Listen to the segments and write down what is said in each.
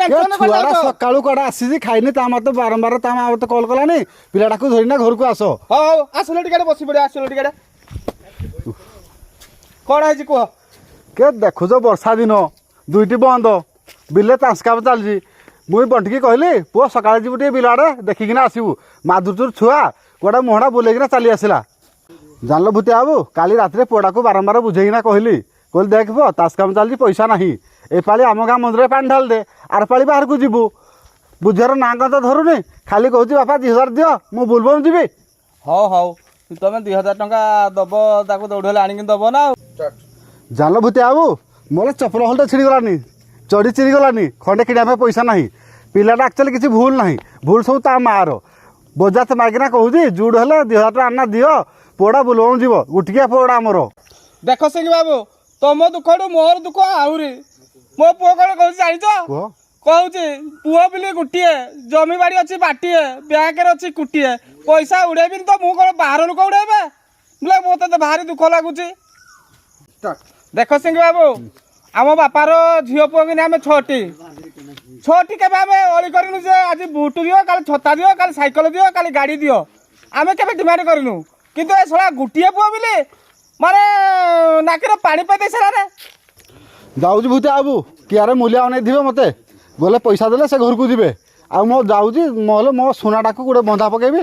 सकाळू कड़ा आसी खाइनी ता मत बारंबार ता मत कॉल कलानी पिलाटा को धरिना घर को आस हो आसलो टिके बसी पड़े आसलो टिके कौन है कह के देखुच वर्षा दिन दुईटी बंद बिले तांस काम चलती मुई बंटिकी कहली पुओ सकाଳେ जीवु टे बिल आड़े देखिकिना आसबू माधुर छुआ कड़ा मुहड़ा बुलेकिना चली आसला जानल भूतिया बाबू काली रात पुअटा को बारंबार बुझेकिना कहली कहली देख पो तास काम चलती पैसा नहीं एपाली आम गाँ मंदिर पानी ढाल दे आर पाली बाहर को जीवु बुझार ना तो धरुनी खाली कहूँ बापा 2000 दियो मु बोलबम जीवी हौ हौ तुम 2000 टंका दब ताको दौड़ आनिक दब ना जानल भूतिया बाबू मोर चपल हलटे छिड़गलानी चढ़ी चिरीगलानी खंडे किणा पैसा ना पिलाटा एक्चुअली किसी भूल ना भूल सब ता मार बजाज मागिना कहूँ जुड़ हेले 2000 टका आना दियो पुअटा बुलबम जीव गुटिया पुअटा आमर देख सिंह बाबू तुम दुख मोर दुख आहरी मो पुओ कौन कहूँ जान कहूँ पुओ बिल गोटे जमी बाड़ी अच्छी बाटीए बैंक अच्छी कुटीए पैसा उड़ेबी तो मुझे कौन बाहर लोक उड़ेबे बोले मत भारी दुख लगुच देख सिंह बाबू आम बापार झील पुओ कि आम छटी के अली करनु जे आज बुट दियो काली छता दियो काली साइकिल दियो काली गाड़ी दियो आम के डिमांड करनु किंतु ए सला गुटिए पुओ बिले माने नाकिरे पानी पे दे सरा रे जाऊँ भूतिया बाबू कियारे मूल्य अनेक मते गले पैसा देले से घर को जीवे आ मो जाऊँ मोहले मो सोनाटा को गोटे बंधा पकेबी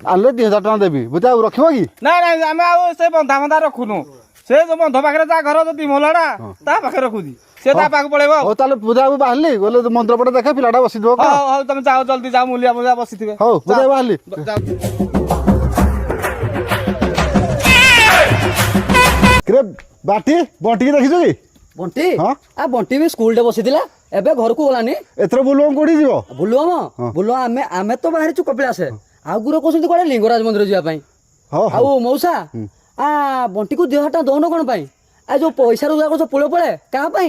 आनले 2000 टका देवी भूतिया बाबू रखिबो कि ना ना आम आ से बंधा रखुनु से जो बंध पाखे जा घर जो दिमलाड़ा ता पाखे रखुदी से ता पाखे पळेबो हो ताले भूतिया बाबू बाहरली गले मंत्र पटे देखे पिलाटा बसी दो हो हो तुम जाओ जल्दी जाओ मूल्य मूल्य बसीथिबे हो भूतिया बाहरली करे बाटी बंटी की देखिছো कि बंटी आ बंटी भी स्कूल रे बसीथिला एबे घर को गलानी एथर बुलबम कोडी जीवो बुलबम आमे तो बाहर छु कपिला से आ गुरो कोसंती कोडे लिंगराज मंदिर जिया पई आउ मौसा आ बंटी को 2000 टका दोनो कोन पई आ जो पैसा रो जाको पुलो पळे का पई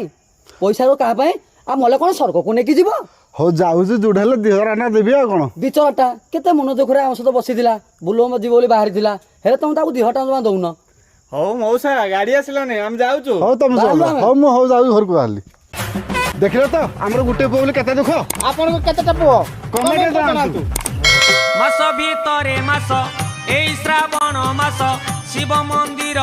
पैसा रो का पई आ मले कोन सरको को नेकी जीवो हो जाऊ जुड़ेले 2000 आना देबी आ कोन बिचरटा केते मन दुखरे हम सतो बसीथिला बुलबम जीवो बोली बाहर थिला हेरे तुम ताको 2000 टका दउनो हो मौसा गाड़ी आसलानी हम जाऊँ हो तुम हो मु हो जाऊ घर को बाहरली देखिले तो हमर गुटे पुओ बोले केते दुख आपन को केतेटा पुओ कमेंट जानतु मास भितरे मास ए श्रावण मास शिव मंदिर